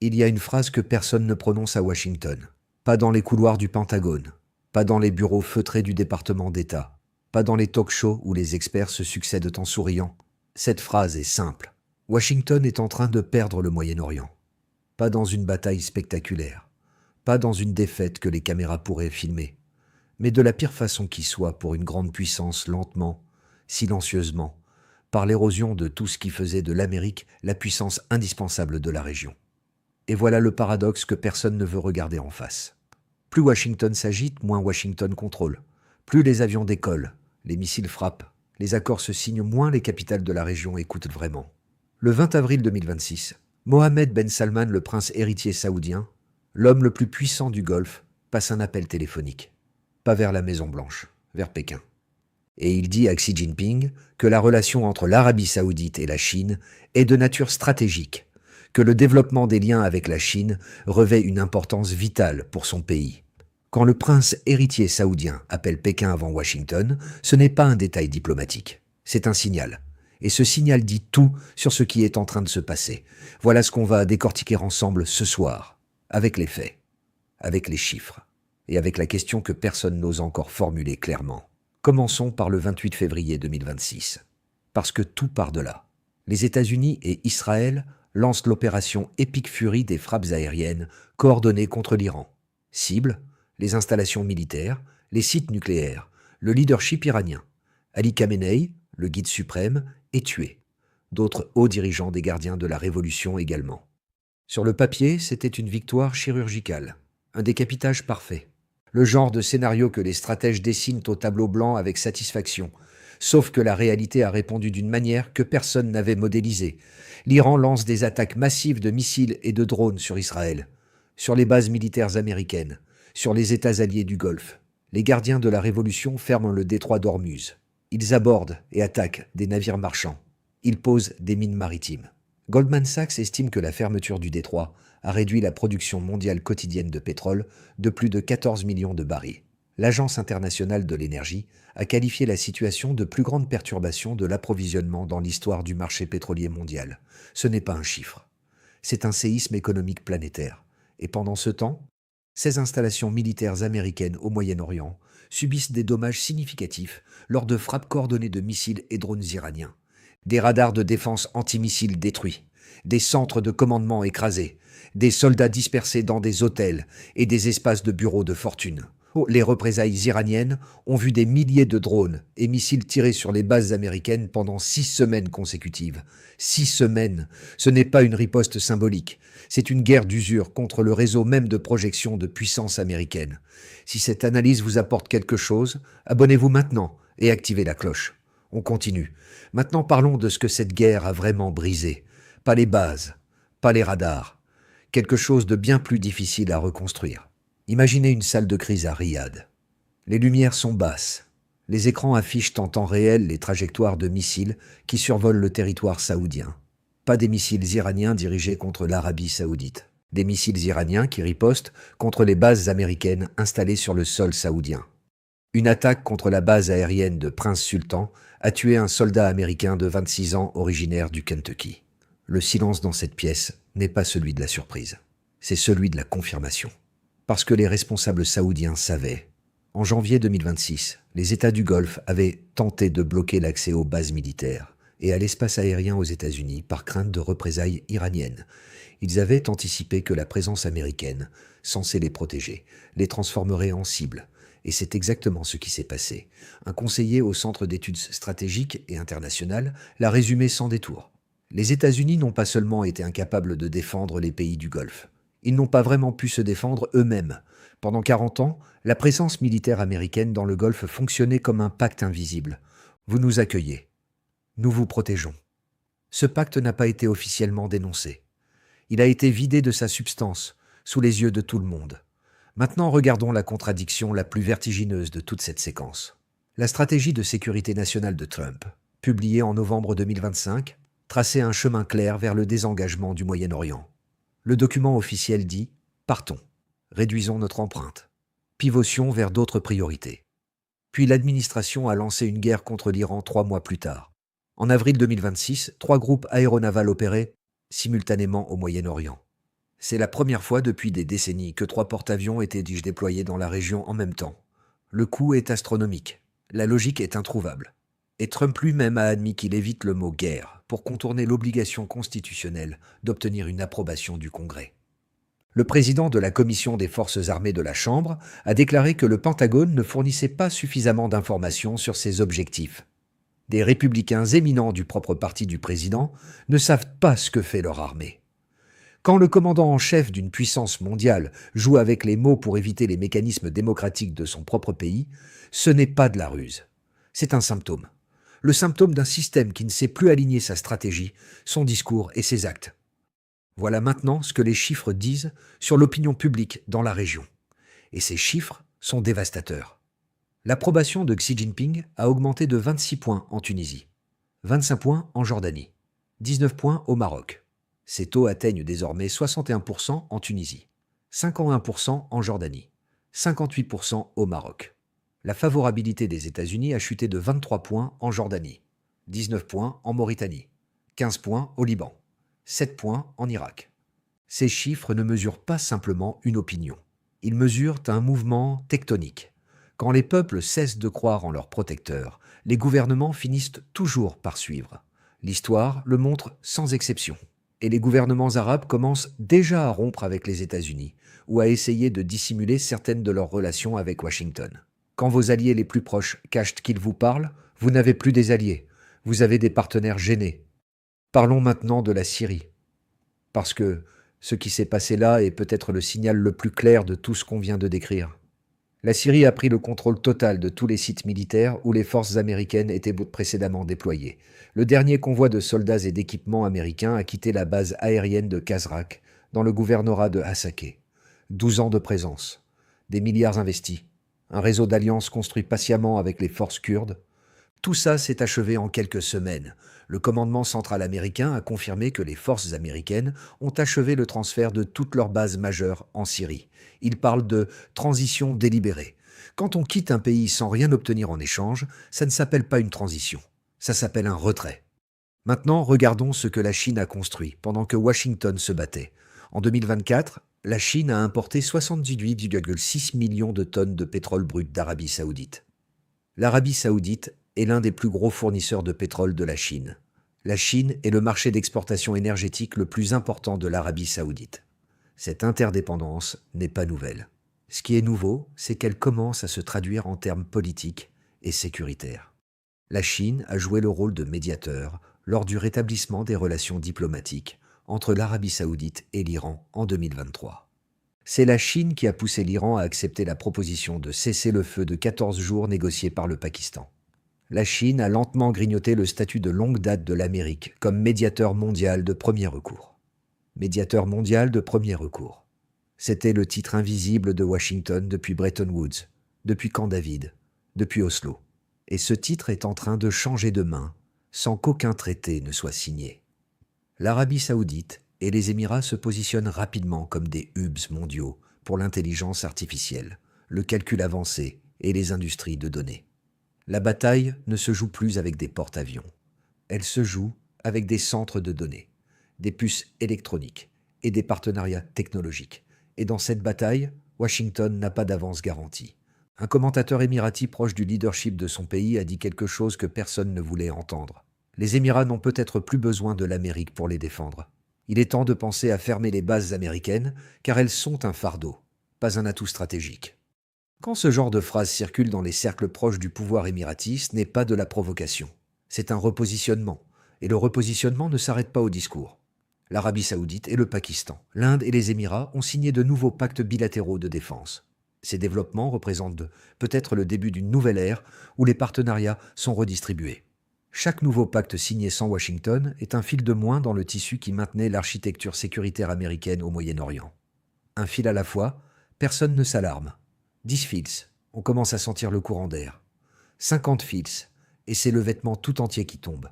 Il y a une phrase que personne ne prononce à Washington. Pas dans les couloirs du Pentagone, pas dans les bureaux feutrés du département d'État, pas dans les talk-shows où les experts se succèdent en souriant. Cette phrase est simple. Washington est en train de perdre le Moyen-Orient. Pas dans une bataille spectaculaire, pas dans une défaite que les caméras pourraient filmer, mais de la pire façon qui soit pour une grande puissance lentement, silencieusement, par l'érosion de tout ce qui faisait de l'Amérique la puissance indispensable de la région. Et voilà le paradoxe que personne ne veut regarder en face. Plus Washington s'agite, moins Washington contrôle. Plus les avions décollent, les missiles frappent, les accords se signent, moins les capitales de la région écoutent vraiment. Le 20 avril 2026, Mohammed Ben Salman, le prince héritier saoudien, l'homme le plus puissant du Golfe, passe un appel téléphonique. Pas vers la Maison-Blanche, vers Pékin. Et il dit à Xi Jinping que la relation entre l'Arabie saoudite et la Chine est de nature stratégique, que le développement des liens avec la Chine revêt une importance vitale pour son pays. Quand le prince héritier saoudien appelle Pékin avant Washington, ce n'est pas un détail diplomatique, c'est un signal. Et ce signal dit tout sur ce qui est en train de se passer. Voilà ce qu'on va décortiquer ensemble ce soir, avec les faits, avec les chiffres, et avec la question que personne n'ose encore formuler clairement. Commençons par le 28 février 2026, parce que tout part de là. Les États-Unis et Israël lancent l'opération Epic Fury des frappes aériennes coordonnées contre l'Iran. Cible, les installations militaires, les sites nucléaires, le leadership iranien. Ali Khamenei, le guide suprême, est tué. D'autres hauts dirigeants des gardiens de la révolution également. Sur le papier, c'était une victoire chirurgicale, un décapitage parfait. Le genre de scénario que les stratèges dessinent au tableau blanc avec satisfaction. Sauf que la réalité a répondu d'une manière que personne n'avait modélisée. L'Iran lance des attaques massives de missiles et de drones sur Israël, sur les bases militaires américaines, sur les États alliés du Golfe. Les gardiens de la Révolution ferment le détroit d'Ormuz. Ils abordent et attaquent des navires marchands. Ils posent des mines maritimes. Goldman Sachs estime que la fermeture du détroit a réduit la production mondiale quotidienne de pétrole de plus de 14 millions de barils. L'Agence internationale de l'énergie a qualifié la situation de plus grande perturbation de l'approvisionnement dans l'histoire du marché pétrolier mondial. Ce n'est pas un chiffre. C'est un séisme économique planétaire. Et pendant ce temps, ces installations militaires américaines au Moyen-Orient subissent des dommages significatifs lors de frappes coordonnées de missiles et drones iraniens. Des radars de défense antimissiles détruits, des centres de commandement écrasés, des soldats dispersés dans des hôtels et des espaces de bureaux de fortune. Les représailles iraniennes ont vu des milliers de drones et missiles tirés sur les bases américaines pendant 6 semaines consécutives. 6 semaines, ce n'est pas une riposte symbolique, c'est une guerre d'usure contre le réseau même de projection de puissance américaine. Si cette analyse vous apporte quelque chose, abonnez-vous maintenant et activez la cloche. On continue. Maintenant parlons de ce que cette guerre a vraiment brisé. Pas les bases, pas les radars. Quelque chose de bien plus difficile à reconstruire. Imaginez une salle de crise à Riyad. Les lumières sont basses. Les écrans affichent en temps réel les trajectoires de missiles qui survolent le territoire saoudien. Pas des missiles iraniens dirigés contre l'Arabie saoudite. Des missiles iraniens qui ripostent contre les bases américaines installées sur le sol saoudien. Une attaque contre la base aérienne de Prince Sultan a tué un soldat américain de 26 ans originaire du Kentucky. Le silence dans cette pièce n'est pas celui de la surprise, c'est celui de la confirmation. Parce que les responsables saoudiens savaient. En janvier 2026, les États du Golfe avaient tenté de bloquer l'accès aux bases militaires et à l'espace aérien aux États-Unis par crainte de représailles iraniennes. Ils avaient anticipé que la présence américaine, censée les protéger, les transformerait en cibles. Et c'est exactement ce qui s'est passé. Un conseiller au Centre d'études stratégiques et internationales l'a résumé sans détour. Les États-Unis n'ont pas seulement été incapables de défendre les pays du Golfe. Ils n'ont pas vraiment pu se défendre eux-mêmes. Pendant 40 ans, la présence militaire américaine dans le Golfe fonctionnait comme un pacte invisible. Vous nous accueillez. Nous vous protégeons. Ce pacte n'a pas été officiellement dénoncé. Il a été vidé de sa substance, sous les yeux de tout le monde. Maintenant, regardons la contradiction la plus vertigineuse de toute cette séquence. La stratégie de sécurité nationale de Trump, publiée en novembre 2025, traçait un chemin clair vers le désengagement du Moyen-Orient. Le document officiel dit « Partons, réduisons notre empreinte, pivotions vers d'autres priorités ». Puis l'administration a lancé une guerre contre l'Iran 3 mois plus tard. En avril 2026, 3 groupes aéronavals opéraient simultanément au Moyen-Orient. C'est la première fois depuis des décennies que 3 porte-avions étaient déployés dans la région en même temps. Le coût est astronomique. La logique est introuvable. Et Trump lui-même a admis qu'il évite le mot guerre pour contourner l'obligation constitutionnelle d'obtenir une approbation du Congrès. Le président de la Commission des forces armées de la Chambre a déclaré que le Pentagone ne fournissait pas suffisamment d'informations sur ses objectifs. Des républicains éminents du propre parti du président ne savent pas ce que fait leur armée. Quand le commandant en chef d'une puissance mondiale joue avec les mots pour éviter les mécanismes démocratiques de son propre pays, ce n'est pas de la ruse. C'est un symptôme. Le symptôme d'un système qui ne sait plus aligner sa stratégie, son discours et ses actes. Voilà maintenant ce que les chiffres disent sur l'opinion publique dans la région. Et ces chiffres sont dévastateurs. L'approbation de Xi Jinping a augmenté de 26 points en Tunisie, 25 points en Jordanie, 19 points au Maroc. Ces taux atteignent désormais 61% en Tunisie, 51% en Jordanie, 58% au Maroc. La favorabilité des États-Unis a chuté de 23 points en Jordanie, 19 points en Mauritanie, 15 points au Liban, 7 points en Irak. Ces chiffres ne mesurent pas simplement une opinion. Ils mesurent un mouvement tectonique. Quand les peuples cessent de croire en leurs protecteurs, les gouvernements finissent toujours par suivre. L'histoire le montre sans exception. Et les gouvernements arabes commencent déjà à rompre avec les États-Unis ou à essayer de dissimuler certaines de leurs relations avec Washington. Quand vos alliés les plus proches cachent qu'ils vous parlent, vous n'avez plus des alliés, vous avez des partenaires gênés. Parlons maintenant de la Syrie. Parce que ce qui s'est passé là est peut-être le signal le plus clair de tout ce qu'on vient de décrire. La Syrie a pris le contrôle total de tous les sites militaires où les forces américaines étaient précédemment déployées. Le dernier convoi de soldats et d'équipements américains a quitté la base aérienne de Kazrak, dans le gouvernorat de Hasakeh. 12 ans de présence, des milliards investis, un réseau d'alliances construit patiemment avec les forces kurdes. Tout ça s'est achevé en quelques semaines. Le commandement central américain a confirmé que les forces américaines ont achevé le transfert de toutes leurs bases majeures en Syrie. Il parle de transition délibérée. Quand on quitte un pays sans rien obtenir en échange, ça ne s'appelle pas une transition. Ça s'appelle un retrait. Maintenant, regardons ce que la Chine a construit pendant que Washington se battait. En 2024, la Chine a importé 78,6 millions de tonnes de pétrole brut d'Arabie saoudite. L'Arabie saoudite est l'un des plus gros fournisseurs de pétrole de la Chine. La Chine est le marché d'exportation énergétique le plus important de l'Arabie saoudite. Cette interdépendance n'est pas nouvelle. Ce qui est nouveau, c'est qu'elle commence à se traduire en termes politiques et sécuritaires. La Chine a joué le rôle de médiateur lors du rétablissement des relations diplomatiques entre l'Arabie saoudite et l'Iran en 2023. C'est la Chine qui a poussé l'Iran à accepter la proposition de cessez-le-feu de 14 jours négociée par le Pakistan. La Chine a lentement grignoté le statut de longue date de l'Amérique comme médiateur mondial de premier recours. Médiateur mondial de premier recours. C'était le titre invisible de Washington depuis Bretton Woods, depuis Camp David, depuis Oslo. Et ce titre est en train de changer de main sans qu'aucun traité ne soit signé. L'Arabie saoudite et les Émirats se positionnent rapidement comme des hubs mondiaux pour l'intelligence artificielle, le calcul avancé et les industries de données. La bataille ne se joue plus avec des porte-avions. Elle se joue avec des centres de données, des puces électroniques et des partenariats technologiques. Et dans cette bataille, Washington n'a pas d'avance garantie. Un commentateur émirati proche du leadership de son pays a dit quelque chose que personne ne voulait entendre. Les Émirats n'ont peut-être plus besoin de l'Amérique pour les défendre. Il est temps de penser à fermer les bases américaines, car elles sont un fardeau, pas un atout stratégique. Quand ce genre de phrase circule dans les cercles proches du pouvoir émirati, ce n'est pas de la provocation. C'est un repositionnement. Et le repositionnement ne s'arrête pas au discours. L'Arabie saoudite et le Pakistan, l'Inde et les Émirats ont signé de nouveaux pactes bilatéraux de défense. Ces développements représentent peut-être le début d'une nouvelle ère où les partenariats sont redistribués. Chaque nouveau pacte signé sans Washington est un fil de moins dans le tissu qui maintenait l'architecture sécuritaire américaine au Moyen-Orient. Un fil à la fois, personne ne s'alarme. 10 fils, on commence à sentir le courant d'air. 50 fils, et c'est le vêtement tout entier qui tombe.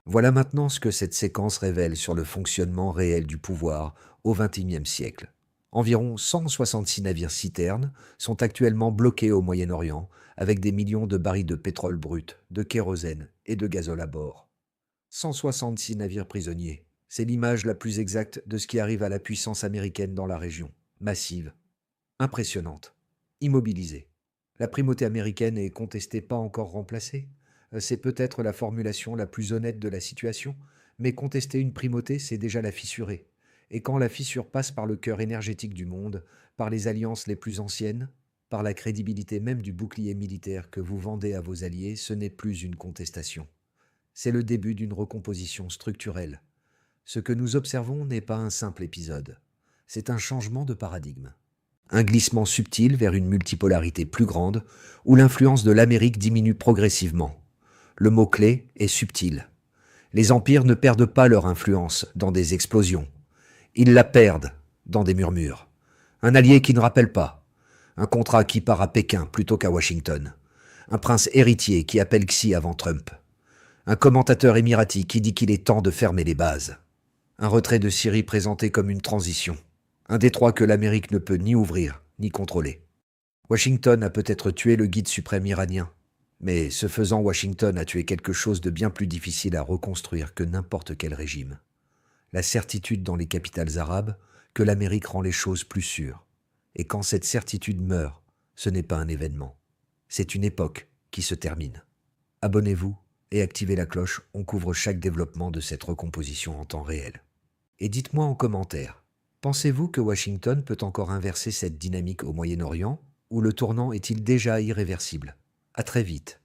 Voilà maintenant ce que cette séquence révèle sur le fonctionnement réel du pouvoir au XXIe siècle. Environ 166 navires-citernes sont actuellement bloqués au Moyen-Orient avec des millions de barils de pétrole brut, de kérosène et de gazole à bord. 166 navires prisonniers, C'est l'image la plus exacte de ce qui arrive à la puissance américaine dans la région. Massive, impressionnante, immobilisée. La primauté américaine est contestée, pas encore remplacée. C'est peut-être la formulation la plus honnête de la situation, mais contester une primauté, c'est déjà la fissurer. Et quand la fissure passe par le cœur énergétique du monde, par les alliances les plus anciennes, par la crédibilité même du bouclier militaire que vous vendez à vos alliés, ce n'est plus une contestation. C'est le début d'une recomposition structurelle. Ce que nous observons n'est pas un simple épisode, c'est un changement de paradigme. Un glissement subtil vers une multipolarité plus grande, où l'influence de l'Amérique diminue progressivement. Le mot-clé est subtil. Les empires ne perdent pas leur influence dans des explosions. Ils la perdent dans des murmures. Un allié qui ne rappelle pas. Un contrat qui part à Pékin plutôt qu'à Washington. Un prince héritier qui appelle Xi avant Trump. Un commentateur émirati qui dit qu'il est temps de fermer les bases. Un retrait de Syrie présenté comme une transition. Un détroit que l'Amérique ne peut ni ouvrir, ni contrôler. Washington a peut-être tué le guide suprême iranien, mais ce faisant, Washington a tué quelque chose de bien plus difficile à reconstruire que n'importe quel régime. La certitude dans les capitales arabes que l'Amérique rend les choses plus sûres. Et quand cette certitude meurt, ce n'est pas un événement. C'est une époque qui se termine. Abonnez-vous et activez la cloche, on couvre chaque développement de cette recomposition en temps réel. Et dites-moi en commentaire, pensez-vous que Washington peut encore inverser cette dynamique au Moyen-Orient, ou le tournant est-il déjà irréversible? À très vite.